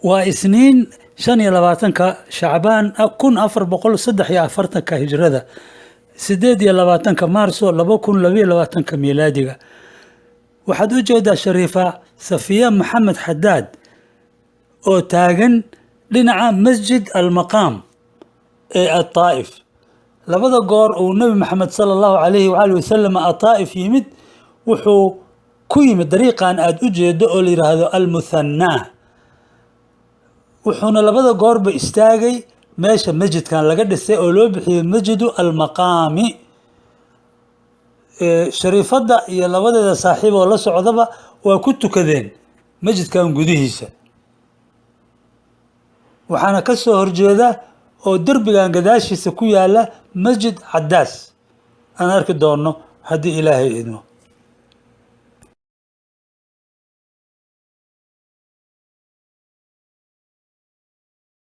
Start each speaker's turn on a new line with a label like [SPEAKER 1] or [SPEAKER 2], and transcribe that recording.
[SPEAKER 1] وإسنين شن يلباتنك شعبان كن أفر بقول صدح يا أفرتك هجرة سديد يلباتنك مارسو لبوكن لبي لباتنك ميلادي waxaad u jeedaa shariifa safiya maxamed xadaad oo taagan dhinaca masjid almaqaam ee ataa'if labada goor uu nabi maxamed sala allahu calayhi waalihi wasalam ataa'if yimid wuxuu ku yimid dariiqan aad u jeedo oo la yidhaahdo almuthannaa wuxuuna labada goorba istaagay meesha masjidkan laga dhisay oo loo bixiyey masjidu almaqaami shariifada iyo labadeeda saaxiib oo la socdaba waa ku tukadeen masjidkan gudihiisa waxaana ka soo horjeeda oo derbigan gadaashiisa ku yaala masjid cadaas aan arki doono haddii ilaahay idmo